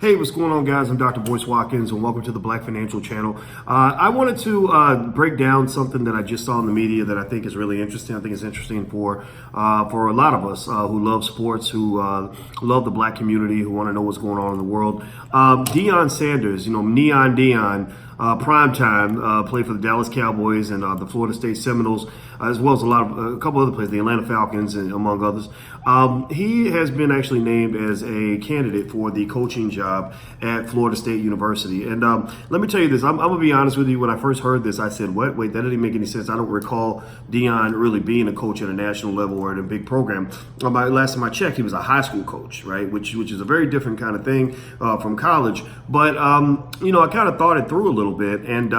Hey, what's going on, guys? I'm Dr. Boyce Watkins, and welcome to the Black Financial Channel. I wanted to break down something that I just saw in the media that I think is really interesting. I think it's interesting for a lot of us who love sports, who love the black community, who want to know what's going on in the world. Deion Sanders, Neon Deion, primetime, played for the Dallas Cowboys and the Florida State Seminoles, as well as a couple other players, the Atlanta Falcons, and among others. He has been actually named as a candidate for the coaching job at Florida State University. And let me tell you this, I'm going to be honest with you. When I first heard this, I said, what? Wait, that didn't make any sense. I don't recall Deion really being a coach at a national level or at a big program. Last time I checked, he was a high school coach, right? Which is a very different kind of thing from college. But, I kind of thought it through a little bit. And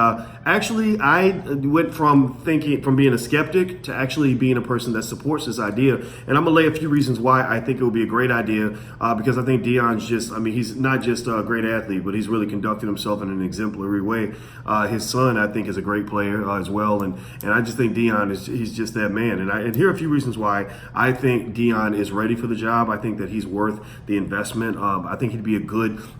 actually, I went from being a skeptic to actually being a person that supports this idea. And I'm going to lay a few reasons why I think it would be a great idea, because I think Deion's he's not just a great athlete, but he's really conducted himself in an exemplary way. His son, I think, is a great player as well. And I just think Deion he's just that man. And here are a few reasons why I think Deion is ready for the job. I think that he's worth the investment. I think he'd be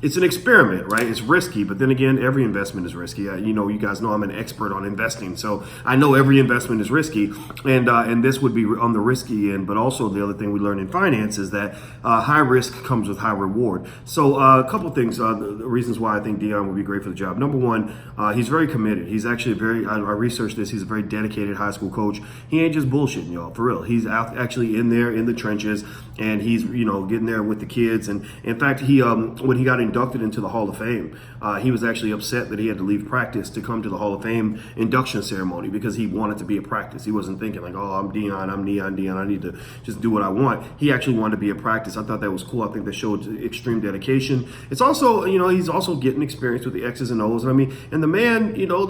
it's an experiment, right? It's risky, but then again, every investment is risky. You guys know I'm an expert on investing, so I know every investment is risky, and this would be on the risky end. But also the other thing we learn in finance is that high risk comes with high reward. So a couple of things, the reasons why I think Deion would be great for the job. Number one, he's very committed. He's actually I researched this. He's a very dedicated high school coach. He ain't just bullshitting, y'all, for real. He's actually in there in the trenches, and he's getting there with the kids. And in fact, when he got inducted into the Hall of Fame, he was actually upset that he had to leave practice to come to the Hall of Fame induction ceremony because he wanted to be a practice. He wasn't thinking like, oh, I'm Deion, I'm Neon Deion, I need to just do what I want. He actually wanted to be a practice. I thought that was cool. I think that showed extreme dedication. It's also, he's also getting experience with the X's and O's. And the man, he knows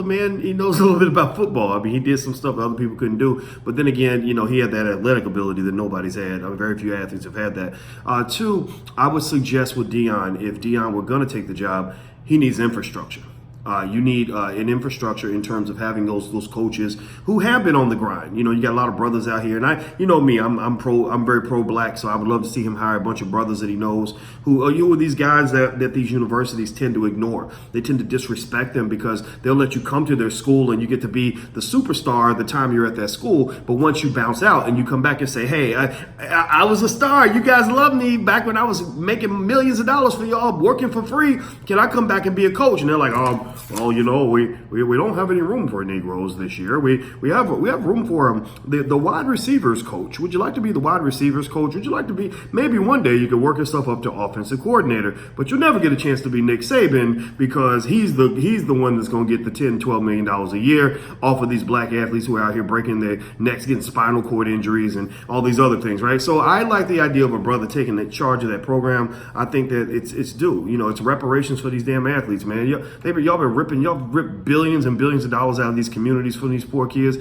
a little bit about football. He did some stuff that other people couldn't do. But then again, he had that athletic ability that nobody's had. Very few athletes have had that. Two, I would suggest with Deion, if Deion were going to take the job, he needs infrastructure. You need an infrastructure in terms of having those coaches who have been on the grind. You got a lot of brothers out here, and I'm very pro-black, so I would love to see him hire a bunch of brothers that he knows who are these guys that these universities tend to ignore. They tend to disrespect them because they'll let you come to their school and you get to be the superstar the time you're at that school. But once you bounce out and you come back and say, hey, I was a star. You guys loved me back when I was making millions of dollars for y'all, working for free. Can I come back and be a coach? And they're like, well, we don't have any room for Negroes this year. We have room for the wide receivers coach. Would you like to be the wide receivers coach? Would you like to be, maybe one day you could work yourself up to offensive coordinator, but you'll never get a chance to be Nick Saban because he's the one that's going to get the $10-12 million a year off of these black athletes who are out here breaking their necks, getting spinal cord injuries and all these other things, right? So I like the idea of a brother taking the charge of that program. I think that it's due. It's reparations for these damn athletes, man. Y'all ripped billions and billions of dollars out of these communities for these poor kids.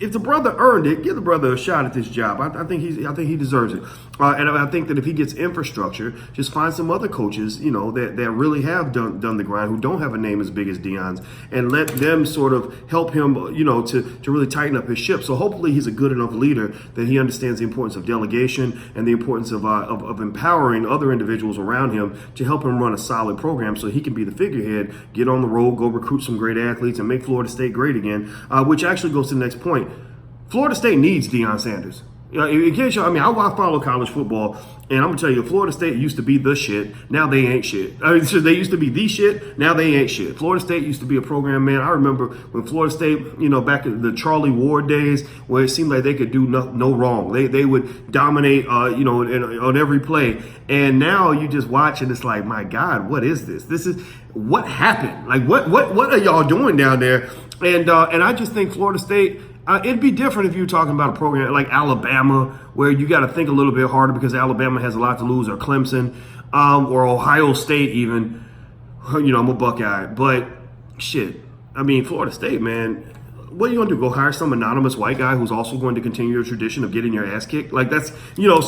If the brother earned it, give the brother a shot at this job. I think he deserves it. And I think that if he gets infrastructure, just find some other coaches, that really have done the grind, who don't have a name as big as Deion's, and let them sort of help him, to really tighten up his ship. So hopefully he's a good enough leader that he understands the importance of delegation and the importance of empowering other individuals around him to help him run a solid program so he can be the figurehead, get on the road, go recruit some great athletes, and make Florida State great again, which actually goes to the next point. Florida State needs Deion Sanders. In case I follow college football, and I'm gonna tell you, Florida State used to be the shit. Now they ain't shit. So they used to be the shit. Now they ain't shit. Florida State used to be a program, man. I remember when Florida State, back in the Charlie Ward days, where it seemed like they could do no wrong. They would dominate, on every play. And now you just watch, and it's like, my God, what is this? This is what happened. Like, what are y'all doing down there? And I just think Florida State. It'd be different if you were talking about a program like Alabama, where you got to think a little bit harder because Alabama has a lot to lose, or Clemson, or Ohio State even. I'm a Buckeye, but shit. Florida State, man. what are you going to do? Go hire some anonymous white guy who's also going to continue your tradition of getting your ass kicked? Like that's,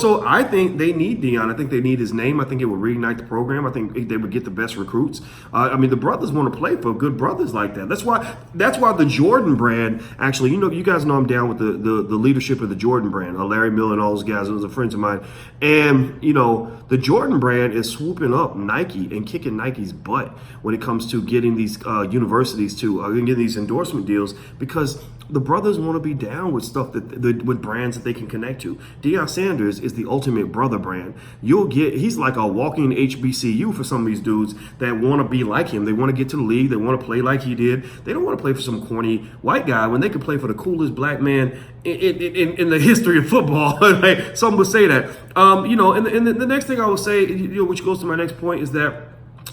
so I think they need Deion. I think they need his name. I think it would reignite the program. I think they would get the best recruits. The brothers want to play for good brothers like that. That's why the Jordan brand, actually, you guys know I'm down with the leadership of the Jordan brand. Larry Miller and all those guys, those are friends of mine. And, the Jordan brand is swooping up Nike and kicking Nike's butt when it comes to getting these universities to get these endorsement deals, because the brothers want to be down with stuff with brands that they can connect to. Deion Sanders is the ultimate brother brand. He's like a walking HBCU for some of these dudes that want to be like him. They want to get to the league. They want to play like he did. They don't want to play for some corny white guy when they could play for the coolest black man in the history of football. Like, some would say that. And the next thing I will say, which goes to my next point, is that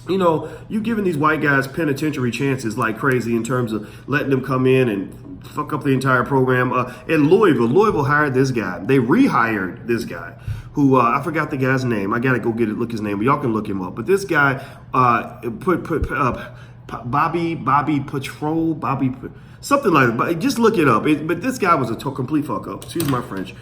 you giving these white guys penitentiary chances like crazy in terms of letting them come in and fuck up the entire program. In Louisville hired this guy. They rehired this guy who I forgot the guy's name. I gotta go look his name, but y'all can look him up. But this guy Bobby Patrol, something like that. But just look it up. But this guy was a complete fuck up. Excuse my French.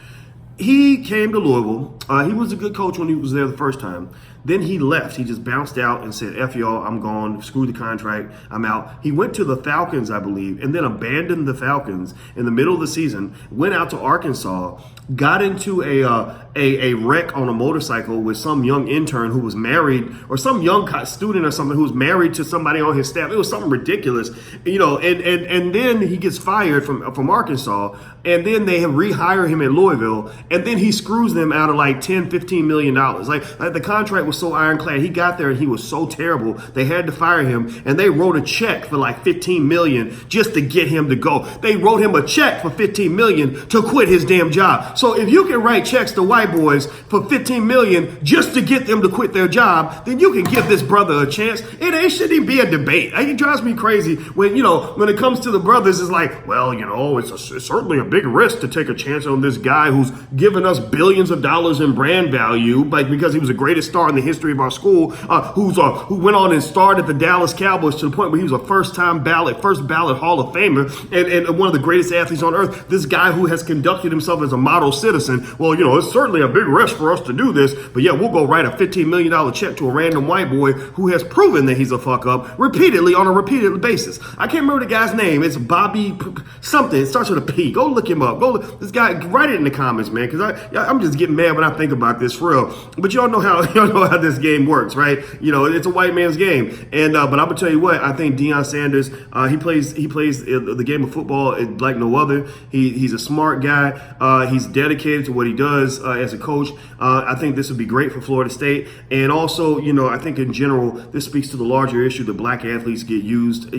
He came to Louisville. He was a good coach when he was there the first time. Then he left. He just bounced out and said, F y'all, I'm gone. Screw the contract. I'm out. He went to the Falcons, I believe, and then abandoned the Falcons in the middle of the season, went out to Arkansas, got into a wreck on a motorcycle with some young intern who was married, or some young student or something who was married to somebody on his staff. It was something ridiculous, and then he gets fired from Arkansas, and then they rehire him at Louisville, and then he screws them out of like $10-15 million. Like the contract was so ironclad. He got there and he was so terrible. They had to fire him, and they wrote a check for like $15 million just to get him to go. They wrote him a check for $15 million to quit his damn job. So if you can write checks to white boys for $15 million just to get them to quit their job, then you can give this brother a chance. It shouldn't even be a debate. It drives me crazy when it comes to the brothers. It's like, well, it's certainly a big risk to take a chance on this guy who's given us billions of dollars in brand value, like because he was the greatest star in the history of our school, who went on and starred at the Dallas Cowboys to the point where he was a first ballot Hall of Famer and one of the greatest athletes on earth. This guy who has conducted himself as a model citizen. Well, it's certainly a big risk for us to do this, but yeah, we'll go write a $15 million check to a random white boy who has proven that he's a fuck up repeatedly on a repeated basis. I can't remember the guy's name. It's Bobby something. It starts with a P. Go look him up. This guy, write it in the comments, man, because I'm just getting mad when I think about this for real. But y'all know how this game works, right? It's a white man's game. And but I'm gonna tell you what, I think Deion Sanders, he plays the game of football like no other. He's a smart guy. He's dedicated to what he does as a coach. I think this would be great for Florida State. And also, I think in general, this speaks to the larger issue that black athletes get used,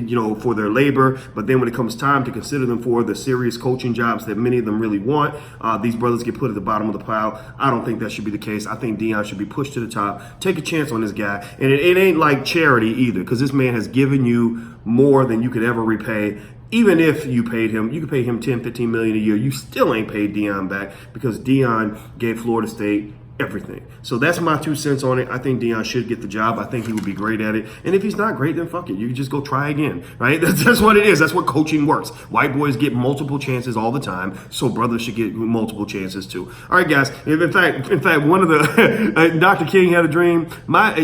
for their labor. But then when it comes time to consider them for the serious coaching jobs that many of them really want, these brothers get put at the bottom of the pile. I don't think that should be the case. I think Deion should be pushed to the top. Take a chance on this guy. And it ain't like charity either, because this man has given you more than you could ever repay. Even if you paid him, you could pay him $10-15 million a year. You still ain't paid Deion back, because Deion gave Florida State everything. So that's my 2 cents on it. I think Deion should get the job. I think he would be great at it. And if he's not great, then fuck it. You can just go try again, right? That's what it is. That's what coaching works. White boys get multiple chances all the time, so brothers should get multiple chances too. All right, guys. In fact, one of the Dr. King had a dream. My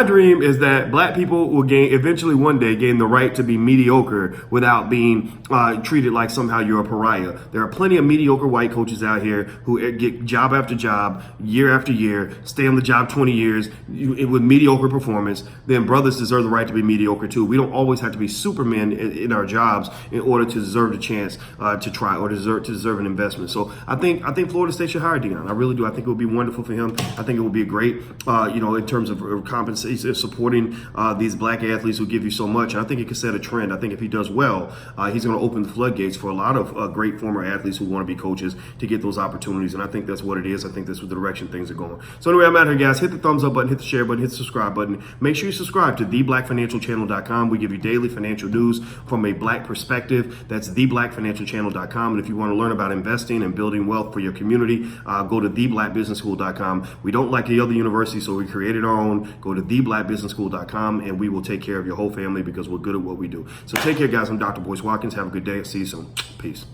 dream is that black people will eventually one day gain the right to be mediocre without being treated like somehow you're a pariah. There are plenty of mediocre white coaches out here who get job after job, year after year, stay on the job 20 years with mediocre performance. Then brothers deserve the right to be mediocre too. We don't always have to be supermen in our jobs in order to deserve the chance to try or to deserve an investment. So I think Florida State should hire Deion. I really do. I think it would be wonderful for him. I think it would be a great, in terms of compensation, supporting these black athletes who give you so much. And I think it could set a trend. I think if he does well, he's going to open the floodgates for a lot of great former athletes who want to be coaches to get those opportunities. And I think that's what it is. I think that's what the direction things are going. So anyway, I'm out here, guys. Hit the thumbs up button, hit the share button, hit the subscribe button. Make sure you subscribe to theblackfinancialchannel.com. We give you daily financial news from a black perspective. That's theblackfinancialchannel.com. And if you want to learn about investing and building wealth for your community, go to theblackbusinessschool.com. We don't like the other university, so we created our own. Go to theblackbusinessschool.com, and we will take care of your whole family because we're good at what we do. So take care, guys. I'm Dr. Boyce Watkins. Have a good day. See you soon. Peace.